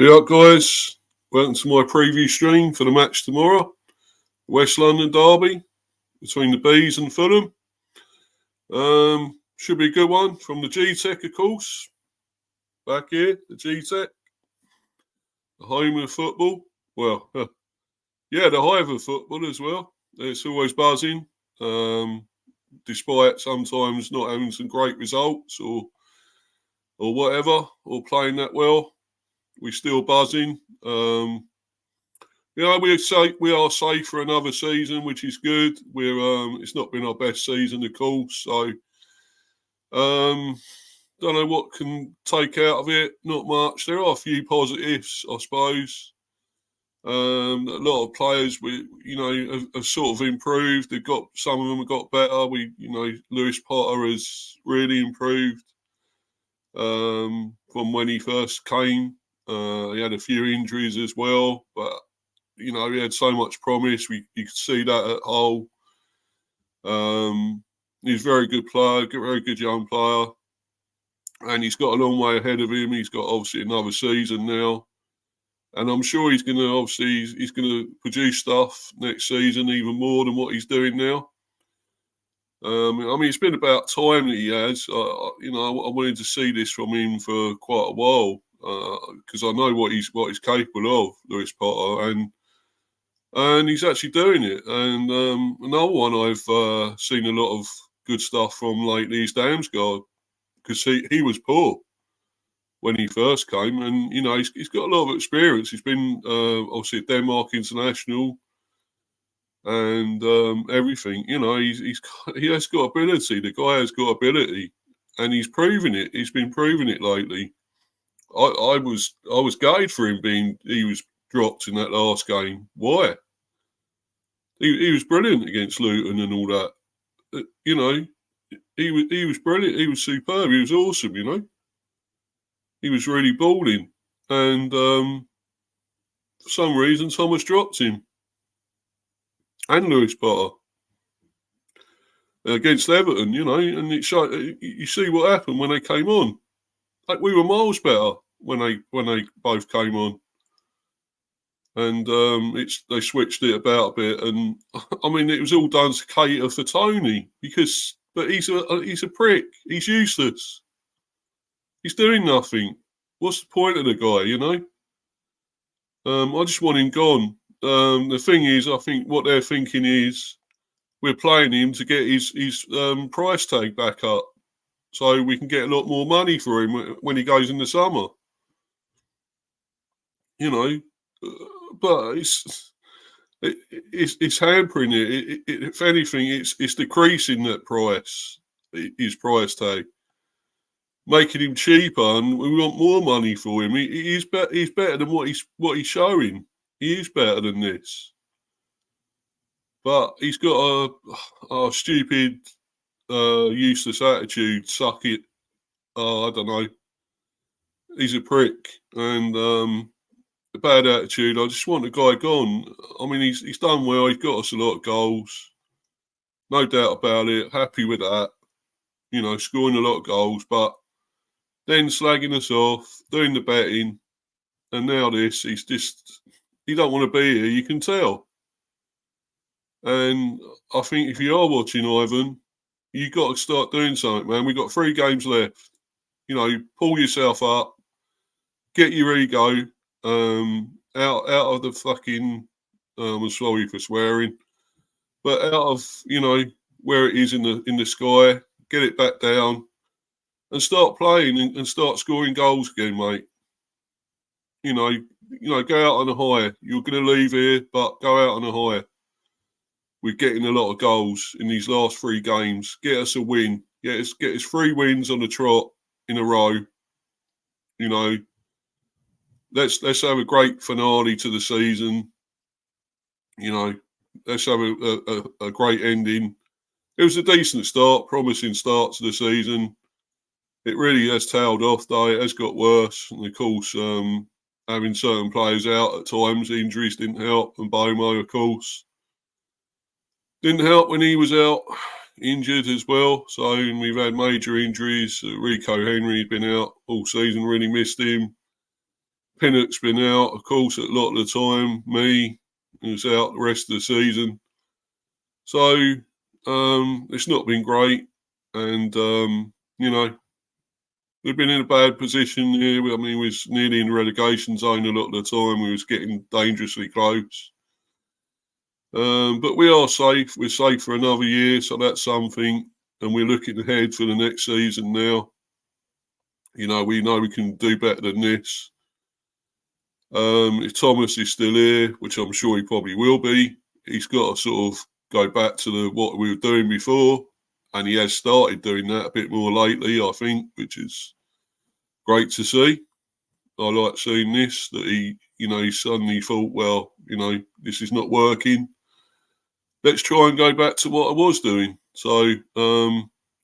Be up, guys. Welcome to my preview stream for the match tomorrow. West London derby between the Bees and Fulham. Should be a good one from the Gtech, of course. Back here, the Gtech. The home of football. Well, yeah, the hive of football as well. It's always buzzing. Despite sometimes not having some great results or whatever, or playing that well. We're still buzzing. We are safe for another season, which is good. It's not been our best season, of course. So, don't know what can take out of it. Not much. There are a few positives, I suppose. A lot of players, have sort of improved. Some of them have got better. Lewis Potter has really improved from when he first came. He had a few injuries as well, but he had so much promise. You could see that at Hull. He's a very good player, very good young player, and he's got a long way ahead of him. He's got obviously another season now, and I'm sure he's going to produce stuff next season even more than what he's doing now. It's been about time that he has. I wanted to see this from him for quite a while. Because I know what he's capable of, Lewis Potter, and he's actually doing it. And another one I've seen a lot of good stuff from lately is Damsgaard, because he was poor when he first came, and he's got a lot of experience. He's been obviously at Denmark international and everything. He has got ability. The guy has got ability, and he's proving it. He's been proving it lately. I was gutted for him he was dropped in that last game. Why? He was brilliant against Luton and all that. He was brilliant. He was superb. He was awesome. He was really balling, and for some reason Thomas dropped him and Lewis Potter against Everton. And you see what happened when they came on. Like, we were miles better when they both came on, and they switched it about a bit. And it was all done to cater for Tony but he's a prick. He's useless. He's doing nothing. What's the point of the guy? I just want him gone. The thing is, I think what they're thinking is we're playing him to get his price tag back up, so we can get a lot more money for him when he goes in the summer. But it's hampering it. If anything, it's decreasing that price, his price tag, making him cheaper, and we want more money for him. He's better than what he's showing. He is better than this, but he's got a stupid, useless attitude. Suck it. I don't know. He's a prick, and a bad attitude. I just want the guy gone. He's done well. He's got us a lot of goals, no doubt about it. Happy with that. Scoring a lot of goals, but then slagging us off, doing the betting, and now this. He don't want to be here. You can tell. And I think if you are watching Ivan, you got to start doing something, man. We've got 3 games left. Pull yourself up, get your ego out of the fucking. I'm sorry for swearing, but out of where it is in the sky, get it back down, and start playing and start scoring goals again, mate. Go out on a high. You're going to leave here, but go out on a high. We're getting a lot of goals in these last 3 games. Get us a win. Get us 3 wins on the trot in a row. Let's have a great finale to the season. Let's have a great ending. It was a decent start, promising start to the season. It really has tailed off, though. It has got worse. And of course, having certain players out at times, injuries didn't help. And Bomo, of course, didn't help when he was out, injured as well. So we've had major injuries. Rico Henry's been out all season, really missed him. Pinnock's been out, of course, a lot of the time. Me, who's out the rest of the season. So it's not been great. And, we've been in a bad position here. I mean, we was nearly in the relegation zone a lot of the time. We was getting dangerously close. But we are safe. We're safe for another year, so that's something. And we're looking ahead for the next season now. We know we can do better than this. If Thomas is still here, which I'm sure he probably will be, he's got to sort of go back to what we were doing before. And he has started doing that a bit more lately, I think, which is great to see. I like seeing this, that he suddenly thought, well, this is not working. Let's try and go back to what I was doing. So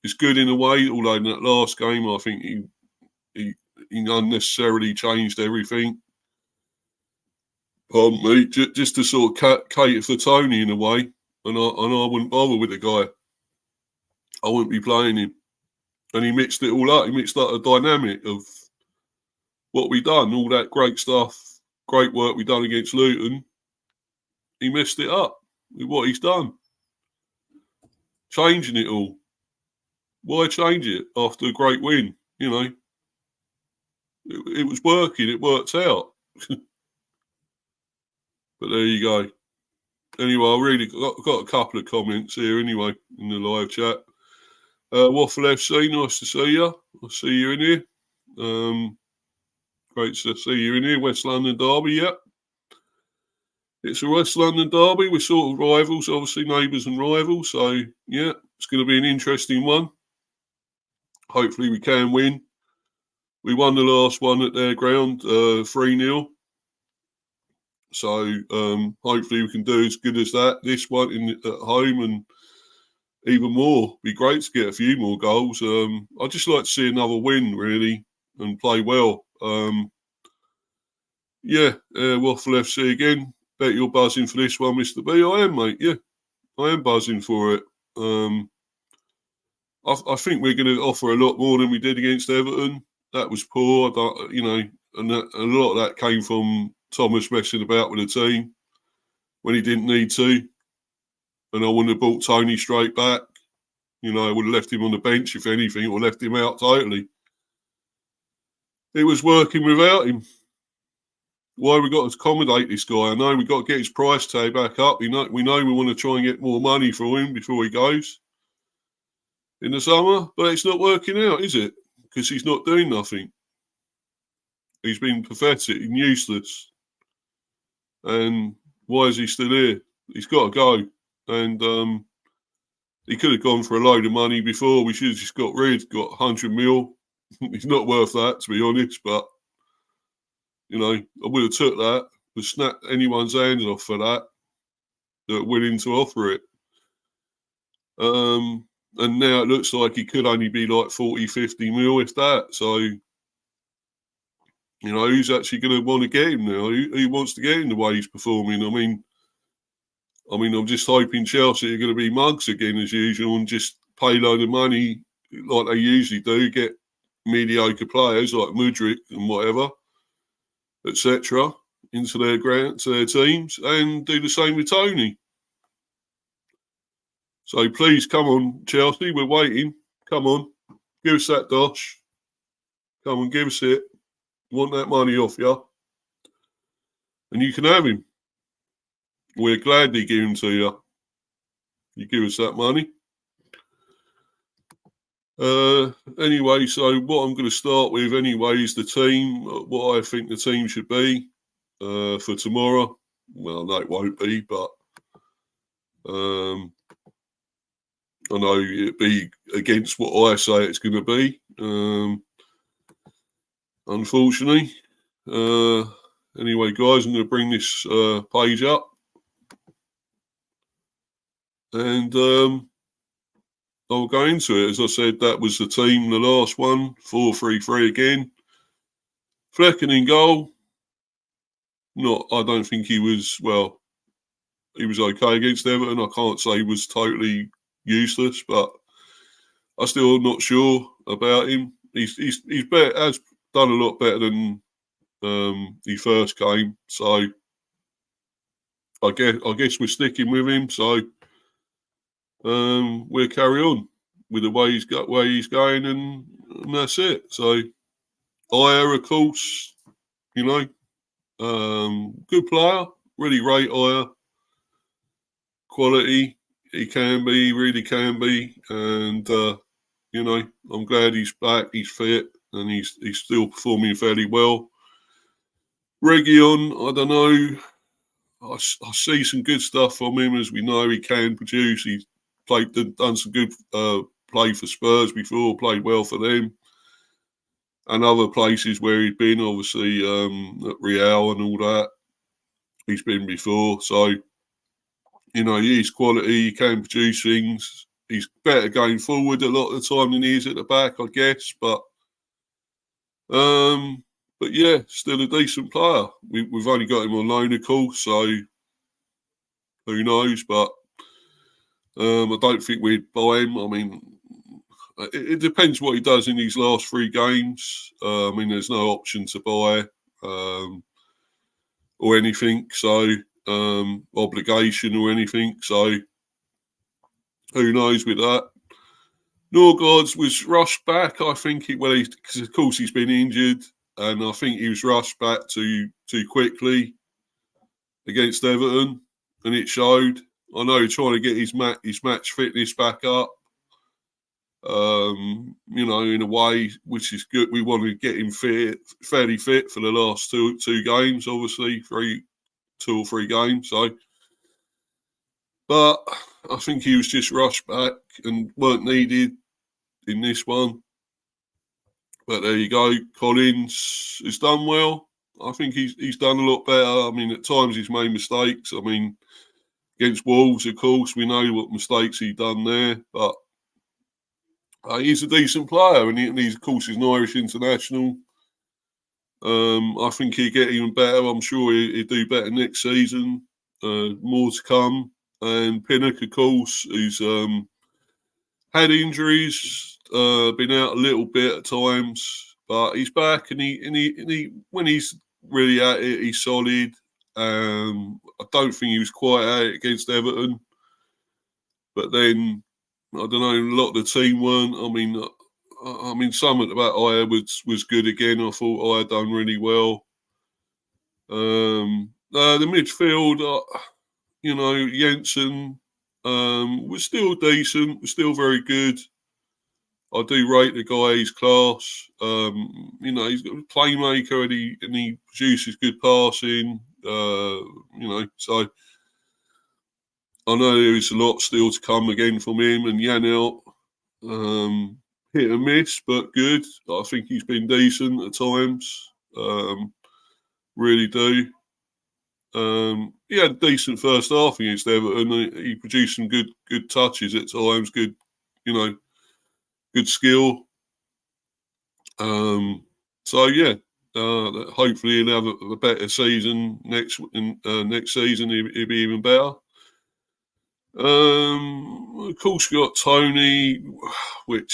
it's good in a way, although in that last game, I think he unnecessarily changed everything. Pardon me, just to sort of cater for Tony in a way. And I wouldn't bother with the guy. I wouldn't be playing him. And he mixed it all up. He mixed up the dynamic of what we done, all that great stuff, great work we done against Luton. He messed it up with what he's done. Changing it all. Why change it after a great win? It was working. It worked out. But there you go. Anyway, I really got a couple of comments here anyway in the live chat. Waffle FC, nice to see you. I'll see you in here. Great to see you in here. West London derby, yeah. It's a West London derby. We're sort of rivals, obviously neighbours and rivals. So, yeah, it's going to be an interesting one. Hopefully we can win. We won the last one at their ground, 3-0. So hopefully we can do as good as that. This one at home and even more. Be great to get a few more goals. I'd just like to see another win, really, and play well. Waffle FC again. Bet you're buzzing for this one, Mr. B. I am, mate. Yeah, I am buzzing for it. I think we're going to offer a lot more than we did against Everton. That was poor, and a lot of that came from Thomas messing about with the team when he didn't need to. And I wouldn't have brought Tony straight back. I would have left him on the bench, if anything, or left him out totally. It was working without him. Why we got to accommodate this guy? I know we got to get his price tag back up. We know we want to try and get more money for him before he goes in the summer, but it's not working out, is it? Because he's not doing nothing. He's been pathetic and useless. And why is he still here? He's got to go. And he could have gone for a load of money before. We should have just got 100 mil. He's not worth that, to be honest, but I would have took that, would snapped anyone's hands off for that are willing to offer it. And now it looks like he could only be like 40, 50 mil, if that. So, who's actually going to want to get him now? Who wants to get him the way he's performing? I mean, I'm just hoping Chelsea are going to be mugs again as usual and just pay a load of money like they usually do, get mediocre players like Mudryk and whatever, etc., into their teams, and do the same with Tony. So please, come on, Chelsea, we're waiting. Come on, give us that dosh. Come on, give us it. Want that money off you, and you can have him. We're gladly give him to you. You give us that money. Anyway, so what I'm going to start with anyway is the team, what I think the team should be for tomorrow. Well, no, it won't be, but I know it'd be against what I say it's going to be, unfortunately. Anyway, guys, I'm going to bring this page up. And I'll go into it. As I said, that was the team, the last one, 4-3-3 again. Flecken in goal. I don't think he was okay against Everton. I can't say he was totally useless, but I'm still not sure about him. He's better, has done a lot better than he first came. So I guess we're sticking with him. So we'll carry on with the way he's going, and that's it. So Ayer, of course, good player. Really rate Ayer. Quality. He can be, really can be, and I'm glad he's back. He's fit, and he's still performing fairly well. Reguilon, I don't know. I see some good stuff from him. As we know, he can produce. He's done some good play for Spurs before, played well for them, and other places where he'd been, obviously at Real and all that. He's been before, so he's quality. He can produce things. He's better going forward a lot of the time than he is at the back, I guess. But yeah, still a decent player. We've only got him on loan, of course, so who knows? But I don't think we'd buy him. I mean, it depends what he does in these last 3 games. I mean, there's no option to buy or anything, so obligation or anything. So who knows with that? Norgard's was rushed back. I think because of course he's been injured, and I think he was rushed back too quickly against Everton, and it showed. I know he's trying to get his match fitness back up. In a way which is good. We want to get him fairly fit for the last two games, obviously, 2 or 3 games. So, but I think he was just rushed back and weren't needed in this one. But there you go. Collins has done well. I think he's done a lot better. I mean, at times he's made mistakes. I mean, against Wolves, of course, we know what mistakes he's done there. But he's a decent player, and he's, of course, he's an Irish international. I think he'll get even better. I'm sure he'll do better next season. More to come. And Pinnock, of course, who's had injuries, been out a little bit at times, but he's back, and he when he's really at it, he's solid. I don't think he was quite at it against Everton, but then I don't know. A lot of the team weren't. I mean, something about Ayer was good again. I thought Ayer done really well. The midfield, Jensen was still decent, was still very good. I do rate the guy, his class. He's got a playmaker, and he produces good passing. So I know there is a lot still to come again from him. And Janelt, hit and miss, but good. I think he's been decent at times. Really do. He had a decent first half against Everton. He produced some good touches at times. Good, good skill. So yeah, hopefully he'll have a better season next season. He'll be even better. Of course, we got Tony, which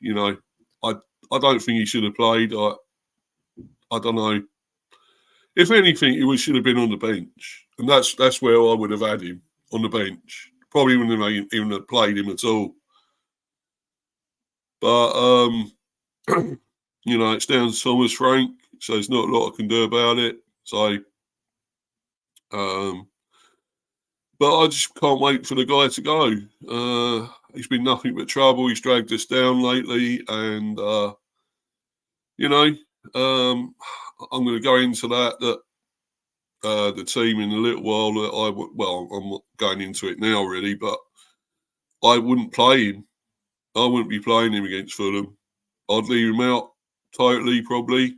I don't think he should have played. I don't know. If anything, he should have been on the bench, and that's where I would have had him, on the bench. Probably wouldn't have even played him at all. But it's down to Thomas Frank, so there's not a lot I can do about it. So, but I just can't wait for the guy to go. He's been nothing but trouble. He's dragged us down lately, and I'm going to go into that the team in a little while. I'm not going into it now really, but I wouldn't play him. I wouldn't be playing him against Fulham. I'd leave him out totally, probably.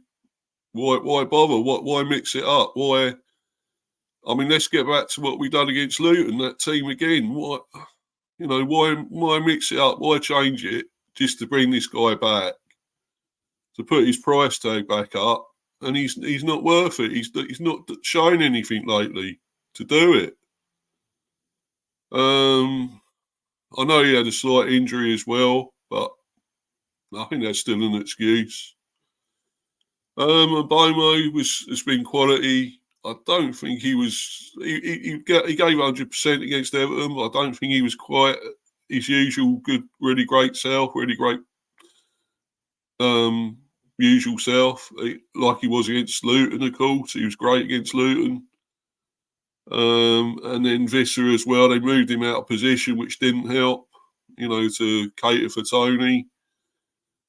Why bother? Why mix it up? Why? I mean, let's get back to what we done against Luton, that team again. Why mix it up? Why change it just to bring this guy back, to put his price tag back up? And he's not worth it. He's not shown anything lately to do it. I know he had a slight injury as well, but I think that's still an excuse. And Bomo has been quality. I don't think he was. He gave 100% against Everton, but I don't think he was quite his usual good, really great self, really great usual self, like he was against Luton. Of course, he was great against Luton. And then Visser as well. They moved him out of position, which didn't help. To cater for Tony.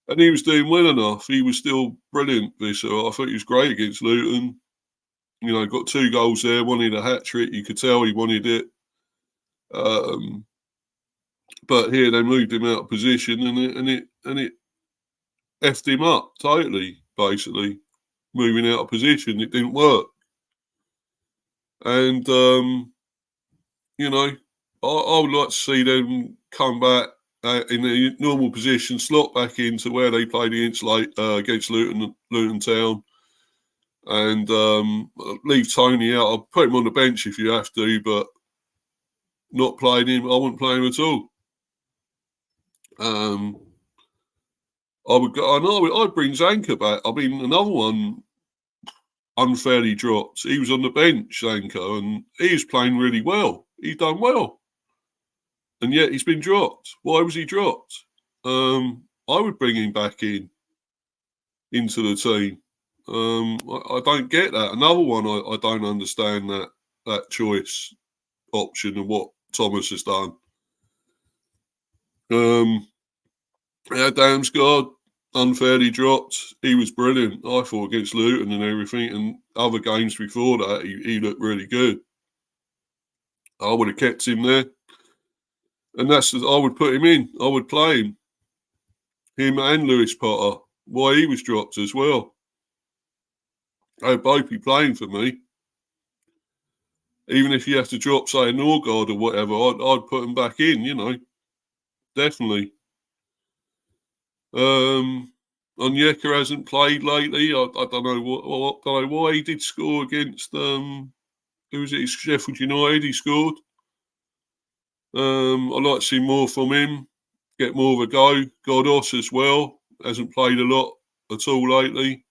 And he was doing well enough. He was still brilliant, Visser. I thought he was great against Luton. Got 2 goals there, wanted a hat-trick. You could tell he wanted it. But here they moved him out of position and it effed him up totally, basically. Moving out of position, it didn't work. And, I would like to see them come back in the normal position, slot back into where they played against Luton Town, and leave Tony out. I'll put him on the bench if you have to, but not playing him. I wouldn't play him at all. I'd bring Zanka back. I mean, another one unfairly dropped. He was on the bench, Zanka, and he was playing really well. He's done well. And yet he's been dropped. Why was he dropped? I would bring him back into the team. I don't get that. Another one, I don't understand that choice option and what Thomas has done. Damsgaard unfairly dropped. He was brilliant, I thought, against Luton and everything. And other games before that, he looked really good. I would have kept him there. And I would put him in. I would play him. Him and Lewis Potter. Why he was dropped as well. They'd both be playing for me. Even if you have to drop, say, a Norgard or whatever, I'd put them back in, Definitely. Onyeka hasn't played lately. I don't know why he did score against who was it? Sheffield United. He scored. I'd like to see more from him. Get more of a go. Godos as well hasn't played a lot at all lately.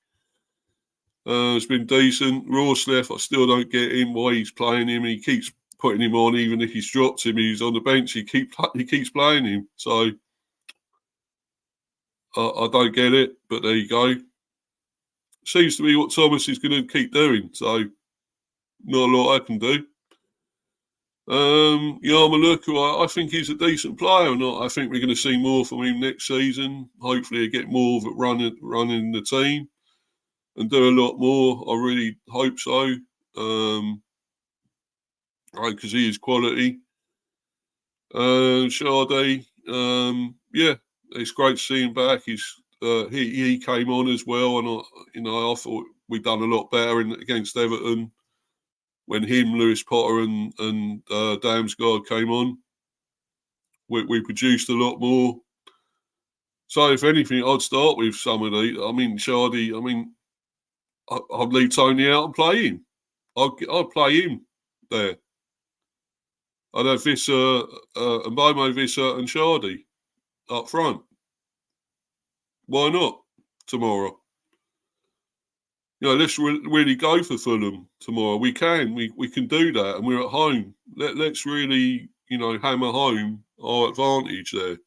It's been decent. Rawsleff, I still don't get him. Why he's playing him? He keeps putting him on, even if he's dropped him. He's on the bench. He keeps playing him. So I don't get it, but there you go. Seems to be what Thomas is going to keep doing, so not a lot I can do. Yarmoluka, I think he's a decent player or not. I think we're going to see more from him next season. Hopefully he'll get more of it running the team and do a lot more. I really hope so. Because he is quality. Sade, it's great to see him back. He came on as well, and I thought we'd done a lot better against Everton when Lewis Potter and Damsgaard came on. We produced a lot more. So if anything, I'd start with some of these. I mean, Sade. I mean, I'd leave Tony out and play him. I'd play him there. I'd have Visser, Mbomo, Visser and Sade up front. Why not tomorrow? Let's really go for Fulham tomorrow. We can do that, and we're at home. Let's really, hammer home our advantage there.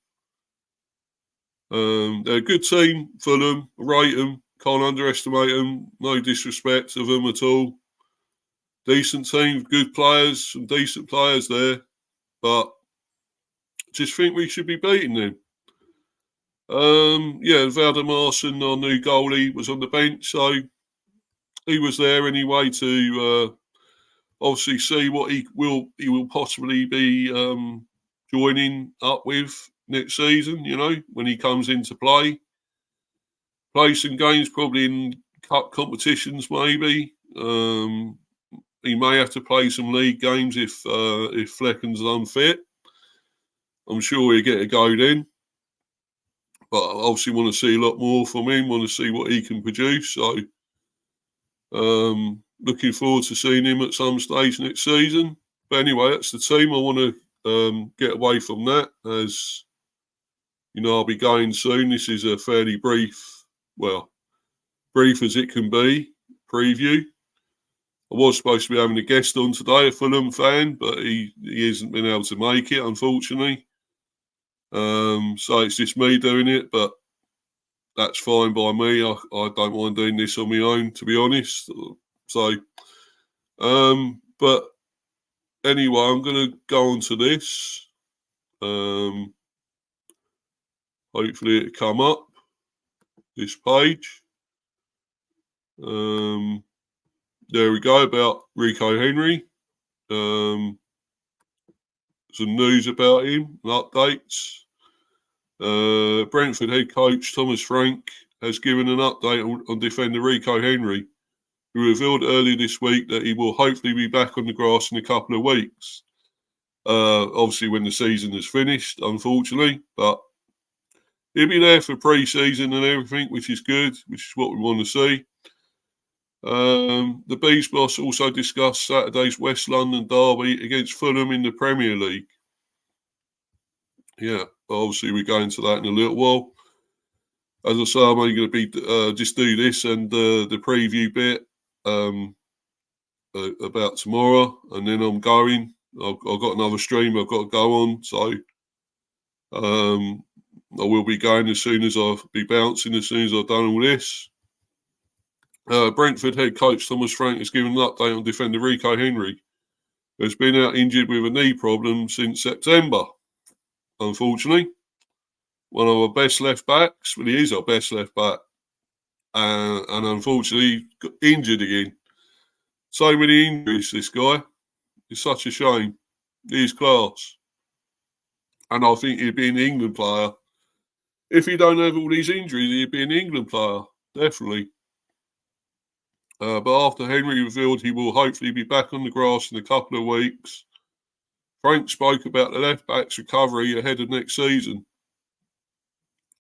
They're a good team, Fulham. Rate them. Can't underestimate them. No disrespect of them at all. Decent team, good players, some decent players there. But just think we should be beating them. Valdemarson, our new goalie, was on the bench, so he was there anyway to obviously see what he will possibly be joining up with next season, when he comes into play. Play some games probably in cup competitions maybe. He may have to play some league games if Flecken's unfit. I'm sure he'll get a go then. But I obviously want to see a lot more from him, want to see what he can produce. So looking forward to seeing him at some stage next season. But anyway, that's the team. I want to get away from that as, I'll be going soon. This is a fairly brief, brief as it can be, preview. I was supposed to be having a guest on today, a Fulham fan, but he hasn't been able to make it, unfortunately. So it's just me doing it, but that's fine by me. I don't mind doing this on my own, to be honest. So, but anyway, I'm going to go on to this. Hopefully it'll come up, this page. There we go, about Rico Henry. Some news about him and updates. Brentford head coach Thomas Frank has given an update on defender Rico Henry, who revealed earlier this week that he will hopefully be back on the grass in a couple of weeks. Obviously when the season is finished, unfortunately, but he'll be there for pre-season and everything, which is good, which is what we want to see. The Bees boss also discussed Saturday's West London derby against Fulham in the Premier League. Yeah, obviously we're going to that in a little while. As I say, I'm only going to be just do this and the preview bit about tomorrow, and then I'm going. I've got another stream I've got to go on, so I will be going as soon as I'll be bouncing as soon as I've done all this. Brentford head coach Thomas Frank has given an update on defender Rico Henry, who has been out injured with a knee problem since September. Unfortunately, one of our best left backs, but he is our best left back, and unfortunately got injured again. So many injuries, this guy. It's such a shame. He's class, and I think he'd be an England player. If he don't have all these injuries, he'd be an England player, definitely. But after Henry revealed he will hopefully be back on the grass in a couple of weeks, Frank spoke about the left-back's recovery ahead of next season.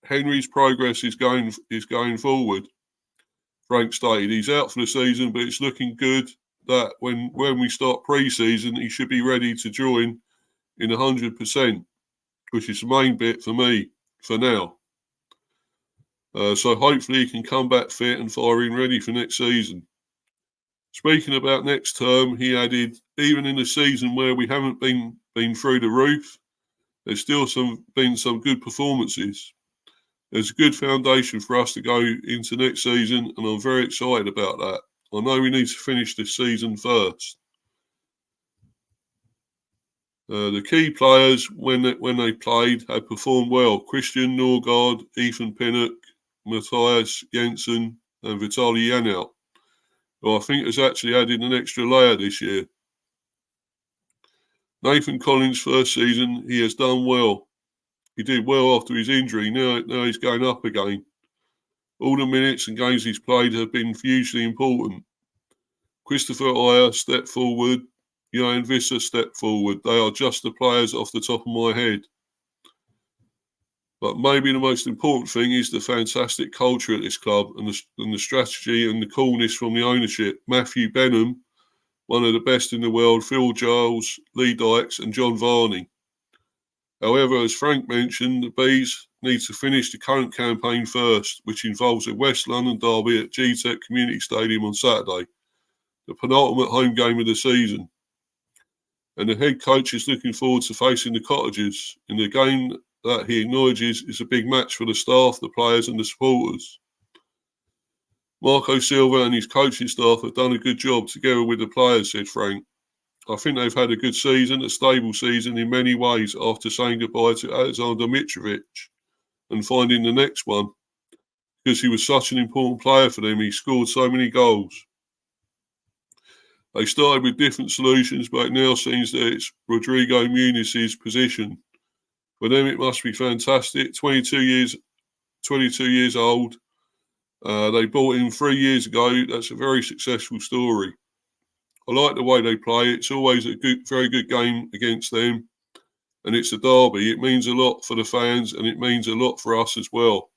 Henry's progress is going forward. Frank stated he's out for the season, but it's looking good that when we start pre-season, he should be ready to join in 100%, which is the main bit for me for now. So hopefully he can come back fit and firing ready for next season. Speaking about next term, he added, even in a season where we haven't been through the roof, there's still been some good performances. There's a good foundation for us to go into next season, and I'm very excited about that. I know we need to finish this season first. The key players, when they played, had performed well. Christian Norgard, Ethan Pinnock, Matthias Jensen, and Vitaly Janelt, who I think has actually added an extra layer this year. Nathan Collins' first season, he has done well. He did well after his injury. Now he's going up again. All the minutes and games he's played have been hugely important. Christopher Ayer stepped forward. Jan Visser stepped forward. They are just the players off the top of my head. But maybe the most important thing is the fantastic culture at this club and the strategy and the coolness from the ownership. Matthew Benham, one of the best in the world, Phil Giles, Lee Dykes and John Varney. However, as Frank mentioned, the Bees need to finish the current campaign first, which involves a West London derby at Gtech Community Stadium on Saturday, the penultimate home game of the season. And the head coach is looking forward to facing the Cottagers in the game that he acknowledges is a big match for the staff, the players and the supporters. Marco Silva and his coaching staff have done a good job together with the players, said Frank. I think they've had a good season, a stable season in many ways after saying goodbye to Alexander Mitrovic and finding the next one. Because he was such an important player for them, he scored so many goals. They started with different solutions, but it now seems that it's Rodrigo Muniz's position. For them, it must be fantastic. 22 years old. They bought him 3 years ago. That's a very successful story. I like the way they play. It's always a very good game against them. And it's a derby. It means a lot for the fans and it means a lot for us as well.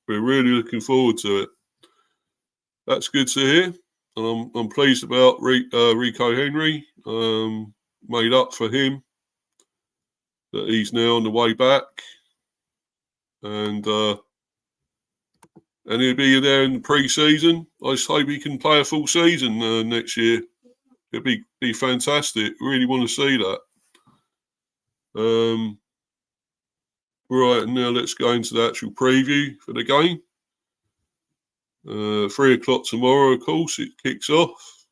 We're really looking forward to it. That's good to hear. And I'm pleased about Rico Henry. Made up for him. That he's now on the way back. And and he'll be there in the pre-season. I just hope he can play a full season next year. It'd be fantastic. Really want to see that. Right, now let's go into the actual preview for the game. 3 o'clock tomorrow, of course, it kicks off.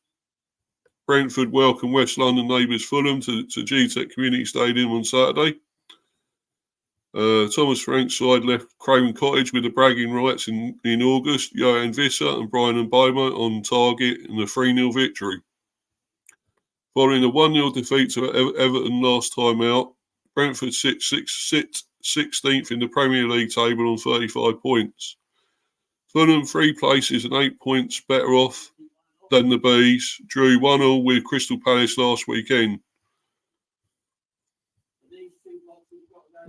Brentford welcome West London neighbours Fulham to Gtech Community Stadium on Saturday. Thomas Frank's side left Craven Cottage with the bragging rights in August. Johan Visser and Brian Mboma on target in a 3-0 victory. Following a 1-0 defeat to Everton last time out, Brentford sit 16th in the Premier League table on 35 points. Fulham 3 places and 8 points better off than the Bees. Drew 1-1 with Crystal Palace last weekend.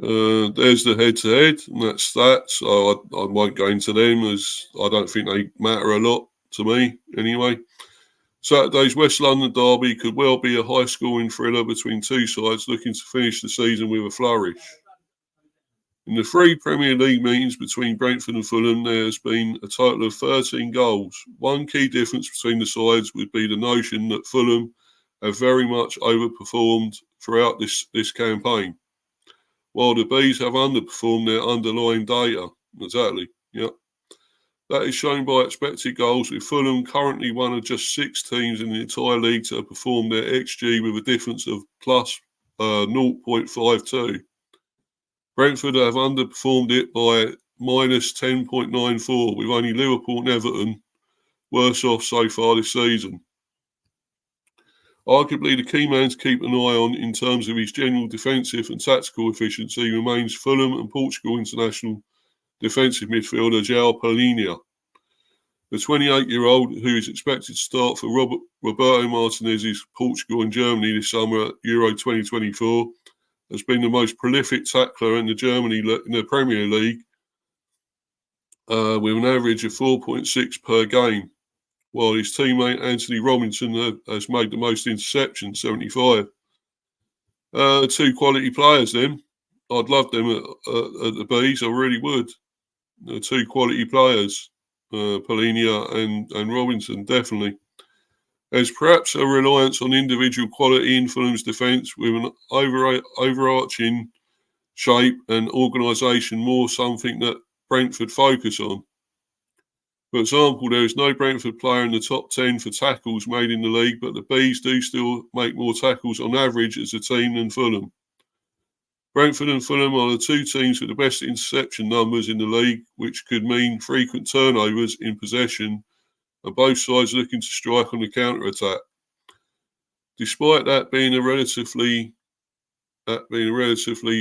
There's the head-to-head, and that's that. So I won't go into them as I don't think they matter a lot to me anyway. Saturday's West London derby could well be a high-scoring thriller between two sides looking to finish the season with a flourish. In the 3 Premier League meetings between Brentford and Fulham, there has been a total of 13 goals. One key difference between the sides would be the notion that Fulham have very much overperformed throughout this campaign, while the Bees have underperformed their underlying data. Exactly, yeah. That is shown by expected goals, with Fulham currently one of just 6 teams in the entire league to have performed their XG with a difference of plus 0.52. Brentford have underperformed it by minus 10.94, with only Liverpool and Everton worse off so far this season. Arguably, the key man to keep an eye on in terms of his general defensive and tactical efficiency remains Fulham and Portugal international defensive midfielder João Palhinha. The 28-year-old, who is expected to start for Roberto Martinez's Portugal and Germany this summer at Euro 2024, has been the most prolific tackler in the Premier League, with an average of 4.6 per game, while his teammate Anthony Robinson has made the most interceptions, 75. 2 quality players, them. I'd love them at the Bees, I really would. 2 quality players, Palhinha and Robinson, definitely. There's perhaps a reliance on individual quality in Fulham's defence, with an overarching shape and organisation more something that Brentford focus on. For example, there is no Brentford player in the top 10 for tackles made in the league, but the Bees do still make more tackles on average as a team than Fulham. Brentford and Fulham are the 2 teams with the best interception numbers in the league, which could mean frequent turnovers in possession, and both sides looking to strike on the counter-attack. Despite that being a relatively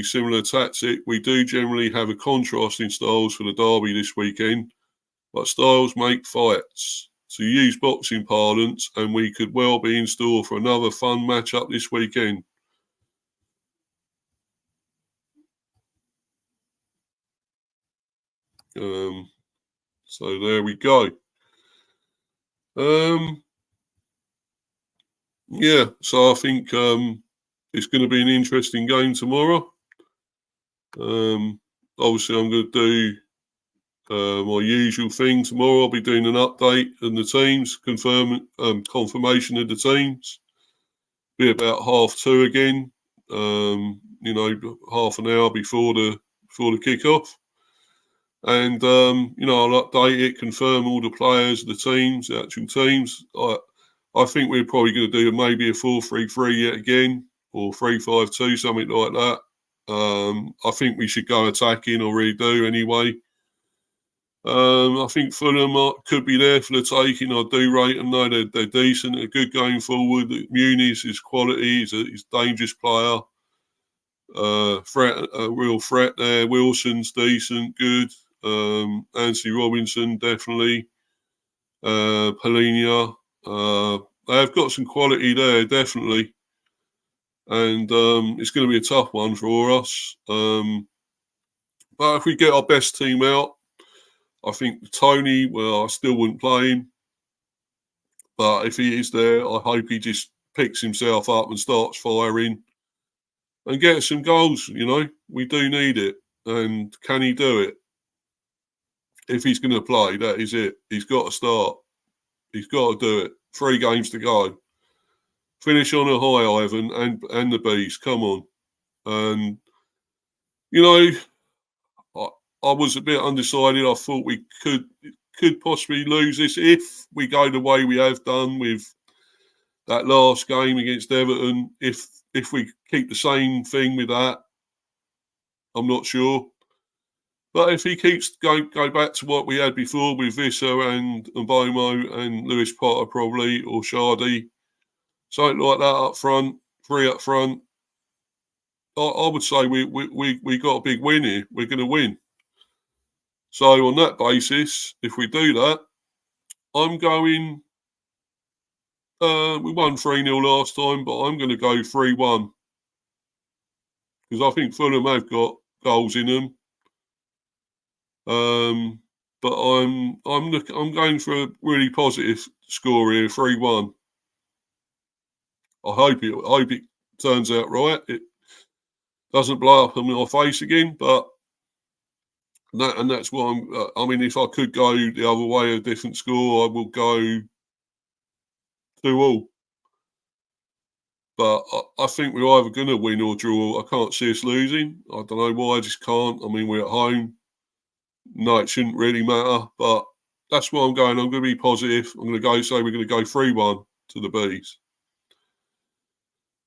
similar tactic, we do generally have a contrast in styles for the derby this weekend, but styles make fights, to use boxing parlance, and we could well be in store for another fun match-up this weekend. So there we go. Yeah, so I think it's going to be an interesting game tomorrow. Obviously, I'm going to do my usual thing tomorrow. I'll be doing an update on the teams, confirmation of the teams. Be about 2:30 again. Half an hour before the kickoff. And, I'll update it, confirm all the players, the teams, the actual teams. I think we're probably going to do maybe a 4-3-3 yet again, or 3-5-2, something like that. I think we should go attacking, or really do anyway. I think Fulham could be there for the taking. I do rate them, though. They're decent. They're good going forward. Muniz is quality. He's a dangerous player. Real threat there. Wilson's decent, good. Anthony Robinson, definitely. Palhinha. They've got some quality there, definitely. And it's going to be a tough one for us. But if we get our best team out, I think Tony, I still wouldn't play him. But if he is there, I hope he just picks himself up and starts firing and gets some goals, We do need it. And can he do it? if he's going to play, that is it. He's got to start. He's got to do it. 3 games to go. Finish on a high, Ivan, and the bees. Come on. And, you know, I was a bit undecided. I thought we could possibly lose this if we go the way we have done with that last game against Everton. If we keep the same thing with that, I'm not sure. But if he keeps go back to what we had before with Visser and Mbomo and Lewis Potter probably, or Shardy, something like that up front, 3 up front, I would say we got a big win here. We're going to win. So on that basis, if we do that, I'm going. We won 3-0 last time, but I'm going to go 3-1 because I think Fulham have got goals in them. But I'm going for a really positive score here, 3-1. I hope it turns out right. It doesn't blow up in my face again, but that's what I'm. I mean, if I could go the other way, a different score, I will go 2-2. But I think we're either going to win or draw. I can't see us losing. I don't know why. I just can't. I mean, we're at home. No, it shouldn't really matter. But that's where I'm going. I'm going to be positive. I'm going to say we're going to go 3-1 to the Bees.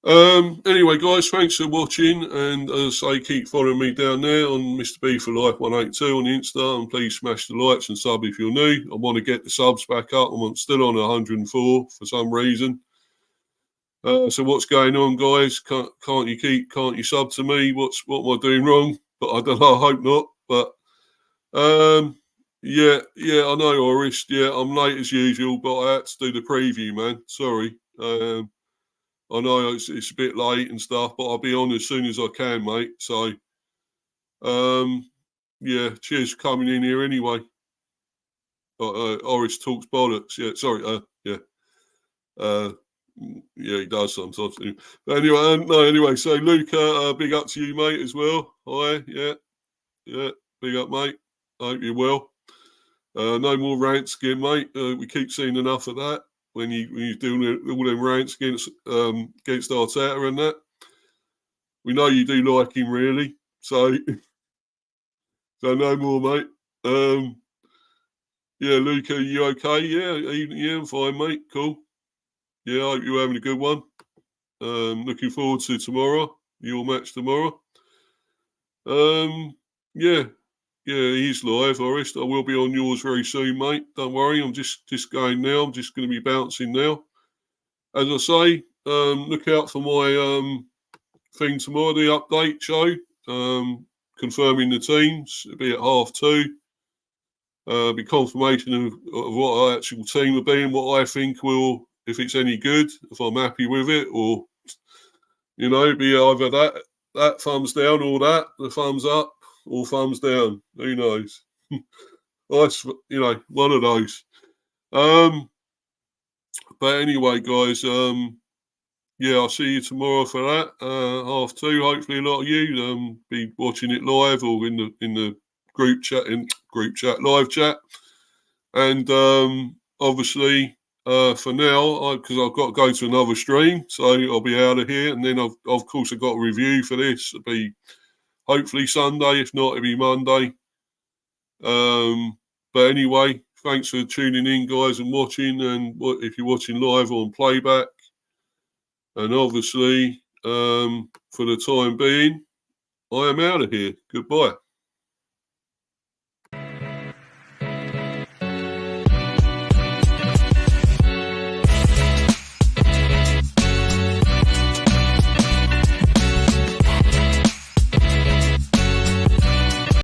Anyway, guys, thanks for watching. And as I say, keep following me down there on Mr. B for Life 182 on the Insta. And please smash the likes and sub if you're new. I want to get the subs back up. I'm still on 104 for some reason. So what's going on, guys? Can't you sub to me? What am I doing wrong? But I don't know. I hope not. But yeah, I know, Oris. Yeah, I'm late as usual, but I had to do the preview, man. Sorry. I know it's a bit late and stuff, but I'll be on as soon as I can, mate. So yeah, cheers for coming in here anyway. Oris talks bollocks. Yeah, sorry. Yeah, he does sometimes. But anyway, so Luca, big up to you, mate, as well. Hi, yeah, big up, mate. I hope you're well. No more rants again, mate. We keep seeing enough of that when you're doing all them rants against Arteta and that. We know you do like him, really. So no more, mate. Yeah, Luca, are you okay? Yeah, I'm fine, mate. Cool. Yeah, I hope you're having a good one. Looking forward to tomorrow, your match tomorrow. Yeah, he's live, Forrest. I will be on yours very soon, mate. Don't worry, I'm just going now. I'm just going to be bouncing now. As I say, look out for my thing tomorrow, the update show, confirming the teams. It'll be at 2:30. Be confirmation of what our actual team will be and what I think will, if it's any good, if I'm happy with it, or be either that thumbs down or the thumbs up or thumbs down. Who knows? Nice, one of those. But anyway, guys, I'll see you tomorrow for that. 2:30. Hopefully, a lot of you be watching it live or in the group chat, live chat. And obviously, for now, because I've got to go to another stream, so I'll be out of here. And then I've got a review for this. It'll be hopefully Sunday. If not, it'll be Monday. But anyway, thanks for tuning in, guys, and watching. And if you're watching live or on playback, and obviously, for the time being, I am out of here. Goodbye.